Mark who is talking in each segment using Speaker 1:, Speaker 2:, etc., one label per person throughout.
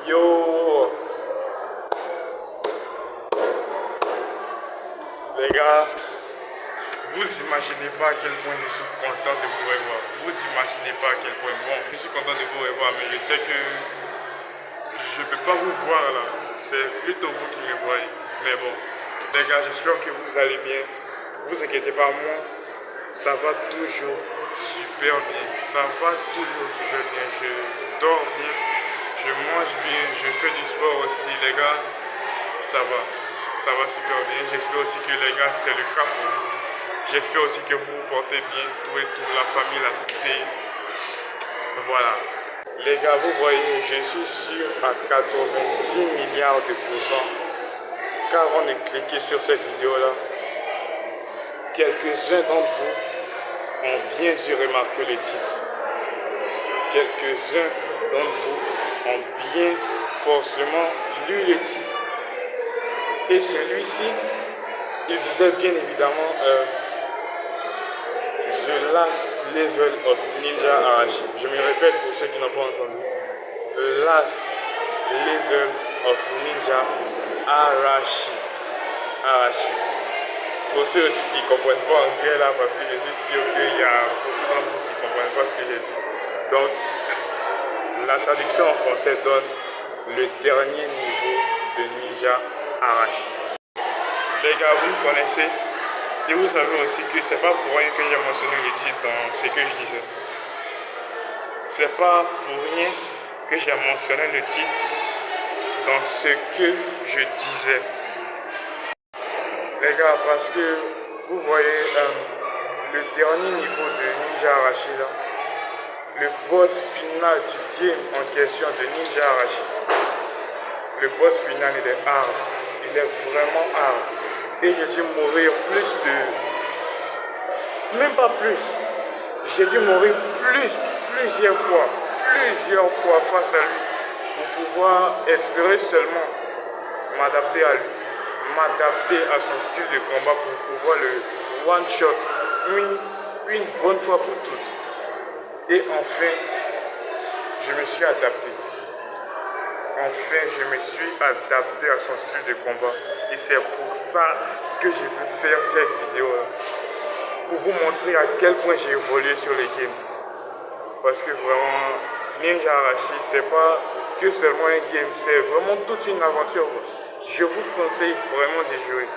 Speaker 1: Yo, les gars, vous imaginez pas à quel point je suis content de vous revoir. Vous imaginez pas à quel point. Bon, je suis content de vous revoir, mais je sais que je ne peux pas vous voir là. C'est plutôt vous qui me voyez. Mais bon, les gars, j'espère que vous allez bien. Vous inquiétez pas, moi, ça va toujours super bien. Ça va toujours super bien. Je dors bien, je mange bien, je fais du sport aussi, les gars. Ça va super bien. J'espère aussi que les gars, c'est le cas pour vous. J'espère aussi que vous vous portez bien, tout et tout, la famille, la cité. Voilà. Les gars, vous voyez, je suis sûr à 90 milliards de pourcents qu'avant de cliquer sur cette vidéo-là, quelques-uns d'entre vous ont bien dû remarquer le titre. Quelques-uns d'entre vous ont bien forcément lu le titre. Et celui-ci, il disait bien évidemment The Last Level of Ninja Arashi. Je me répète pour ceux qui n'ont pas entendu. The Last Level of Ninja Arashi. Pour ceux aussi qui ne comprennent pas anglais là, parce que je suis sûr qu'il y a beaucoup d'entre vous qui ne comprennent pas ce que j'ai dit. Donc, la traduction en français donne le dernier niveau de Ninja Arashi. Les gars, vous me connaissez et vous savez aussi que c'est pas pour rien que j'ai mentionné le titre dans ce que je disais. C'est pas pour rien que j'ai mentionné le titre dans ce que je disais. Les gars, parce que vous voyez le dernier niveau de Ninja Arashi là, le boss final du game en question de Ninja Arashi. Le boss final, il est hard. Il est vraiment hard. Et j'ai dû mourir même pas plus. J'ai dû mourir plusieurs fois face à lui pour pouvoir espérer seulement m'adapter à lui, m'adapter à son style de combat pour pouvoir le one shot une bonne fois pour toutes. Et enfin, je me suis adapté. Enfin, je me suis adapté à son style de combat. Et c'est pour ça que je veux faire cette vidéo-là. Pour vous montrer à quel point j'ai évolué sur les games. Parce que vraiment, Ninja Arashi, c'est pas que seulement un game, c'est vraiment toute une aventure. Je vous conseille vraiment d'y jouer.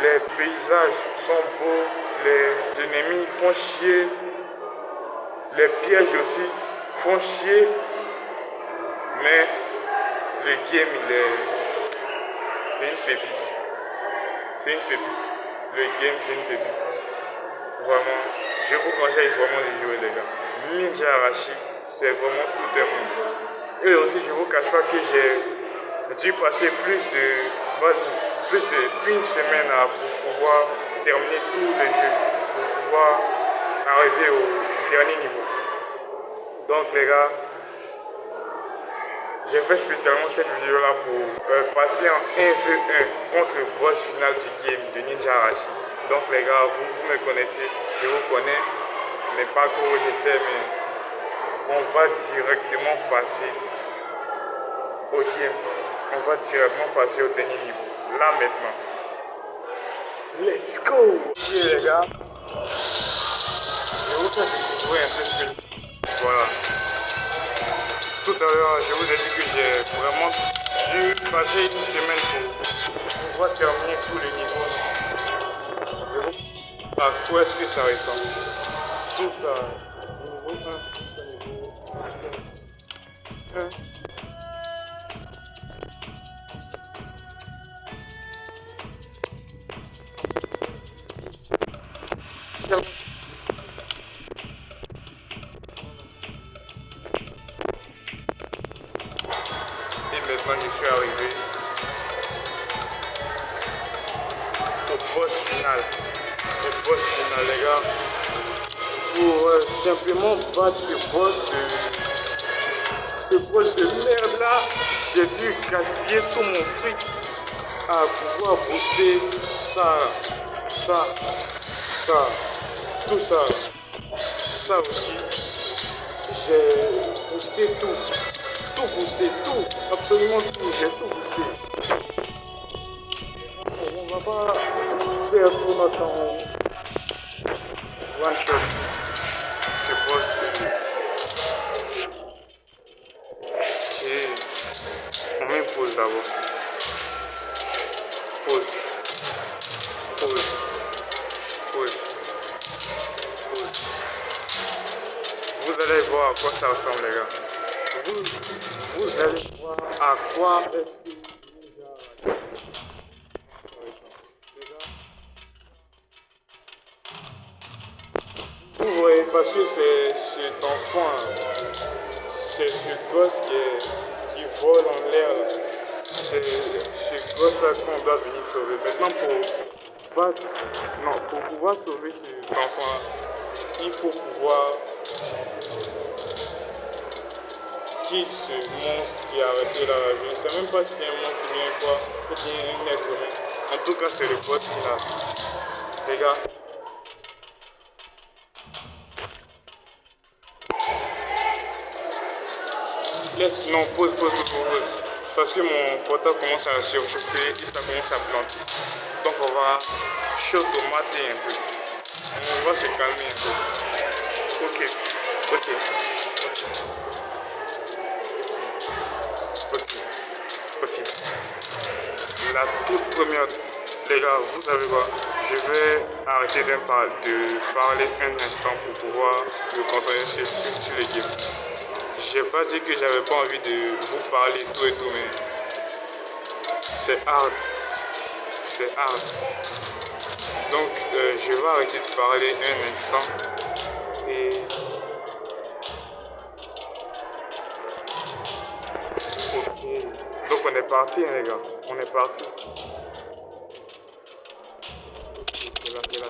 Speaker 1: Les paysages sont beaux, les ennemis font chier, les pièges aussi font chier. Mais le game, c'est une pépite. C'est une pépite. Le game, c'est une pépite. Vraiment, je vous conseille vraiment de jouer, les gars. Ninja Arashi, c'est vraiment tout un monde. Et aussi, je ne vous cache pas que j'ai dû passer plus d'une semaine pour pouvoir terminer tout le jeu, pour pouvoir arriver au dernier niveau. Donc, les gars, j'ai fait spécialement cette vidéo là pour passer en 1v1 contre le boss final du game de Ninja Arashi. Donc les gars, vous me connaissez, je vous connais, mais pas trop je sais, mais on va directement passer au game. On va directement passer au dernier niveau, là maintenant. Let's go! Les gars, je vais vous faire découvrir un peu ce que... Voilà. Tout à l'heure, je vous ai dit que j'ai vraiment dû passer une semaine pour pouvoir terminer tous les niveaux. À quoi est-ce que ça ressemble? Tout ça, du niveau 1 jusqu'au niveau 1. Maintenant je suis arrivé au boss final. Le boss final, les gars. Pour simplement battre ce boss de merde là, j'ai dû gaspiller tout mon fric à pouvoir booster ça, tout ça aussi. J'ai boosté tout. tout boosté, tout, absolument tout, j'ai tout boosté. On va pas faire tout notre temps one shot. Je pense que on met pause d'abord. Pause. Pause. Pause. Pause. Vous allez voir à quoi ça ressemble, les gars. Vous allez voir à quoi est-ce que vous voyez, parce que c'est cet enfant, c'est ce gosse qui vole en l'air. C'est ce gosse-là qu'on doit venir sauver. Maintenant, pour pouvoir sauver cet enfant, il faut pouvoir kill ce monstre qui a arrêté la rage. Je ne sais même pas si c'est un monstre ou bien quoi, ou bien un être humain. En tout cas, c'est le boss final. Les gars. Non, pause. Parce que mon portable commence à surchauffer et ça commence à planter. Donc on va chautomater un peu. On va se calmer un peu. Ok. La toute première, les gars, vous savez quoi? Je vais arrêter de parler un instant pour pouvoir me concentrer sur les games. J'ai pas dit que j'avais pas envie de vous parler tout et tout, mais c'est hard. C'est hard. Donc, je vais arrêter de parler un instant. Et ok. Donc, on est parti, hein, les gars. On est parti. C'est là.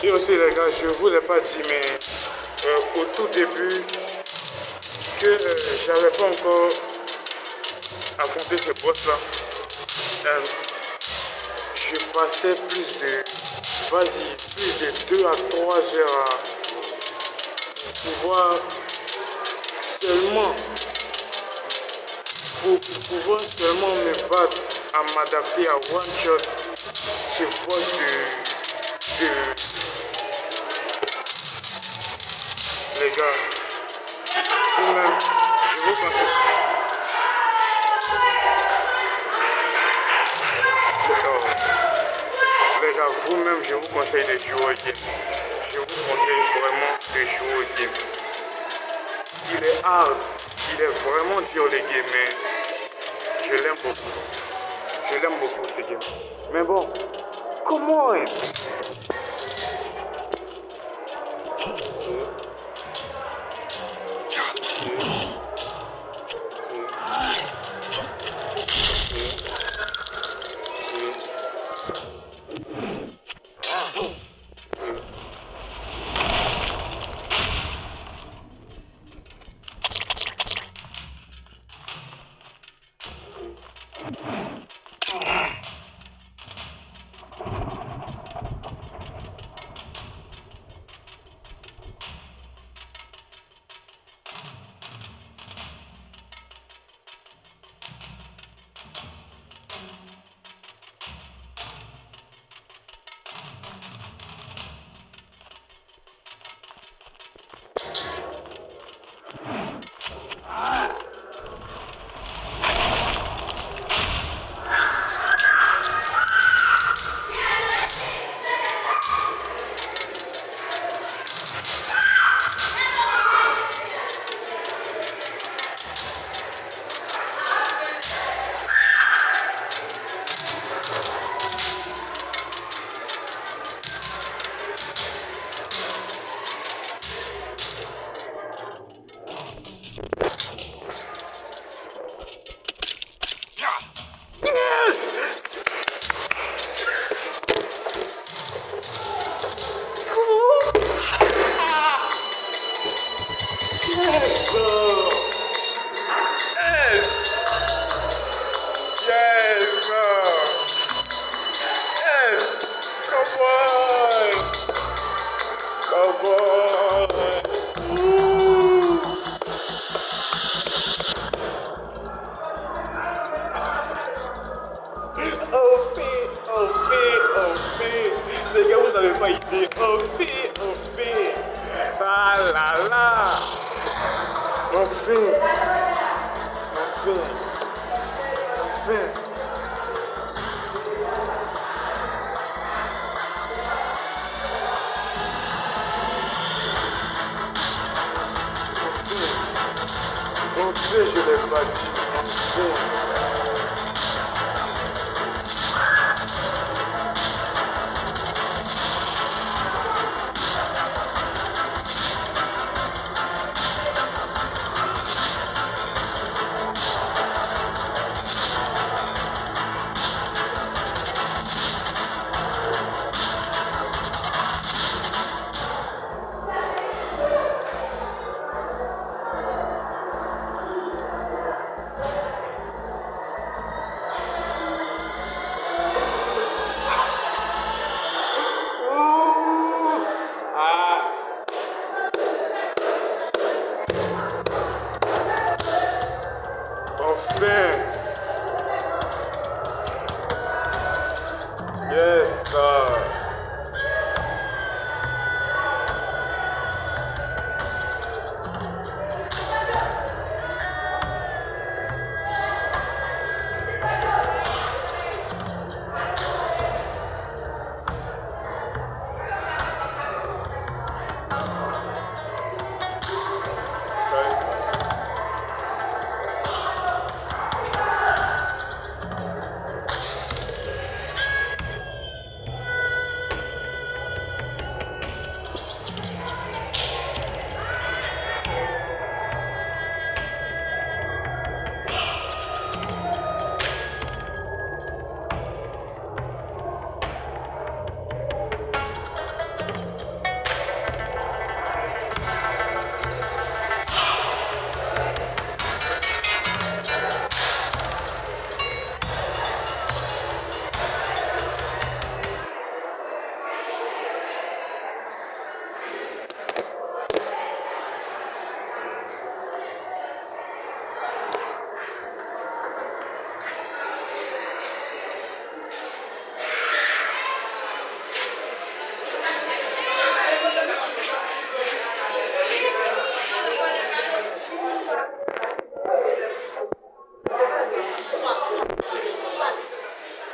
Speaker 1: Et aussi les gars, je vous ai pas dit, mais au tout début, que j'avais pas encore affronté ce boss là, je passais plus de 2 à 3 heures à pouvoir seulement me battre, à m'adapter à one shot ce boss de les gars, vous-même, je vous conseille. Les gars, vous-même, je vous conseille de jouer au game. Je vous conseille vraiment de jouer au game. Il est hard, il est vraiment dur le game, mais je l'aime beaucoup. Je l'aime beaucoup ce game. Mais bon, comment hein? Ah là là. Enfin. Enfin. Enfin. Enfin, je l'ai battu. Enfin. Enfin. Yes, sir.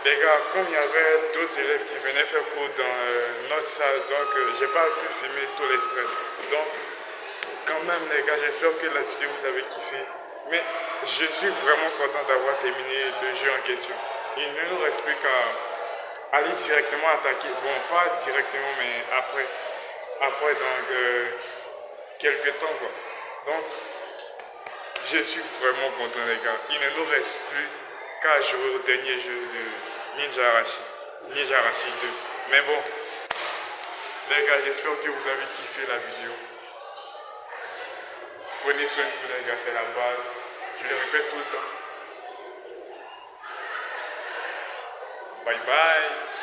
Speaker 1: Les gars, comme il y avait d'autres élèves qui venaient faire cours dans notre salle, donc j'ai pas pu filmer tous les strains. Donc, quand même les gars, j'espère que la vidéo vous avez kiffé. Mais je suis vraiment content d'avoir terminé le jeu en question. Il ne nous reste plus qu'à aller directement attaquer. Bon, pas directement, mais après. Après, donc, quelques temps, quoi. Donc, je suis vraiment content, les gars. Il ne nous reste plus qu'à jouer au dernier jeu de Ninja Arashi. Ninja Arashi 2. Mais bon, les gars, j'espère que vous avez kiffé la vidéo. Prenez soin de vous, les gars, c'est la base. Je le répète tout le temps. Bye bye.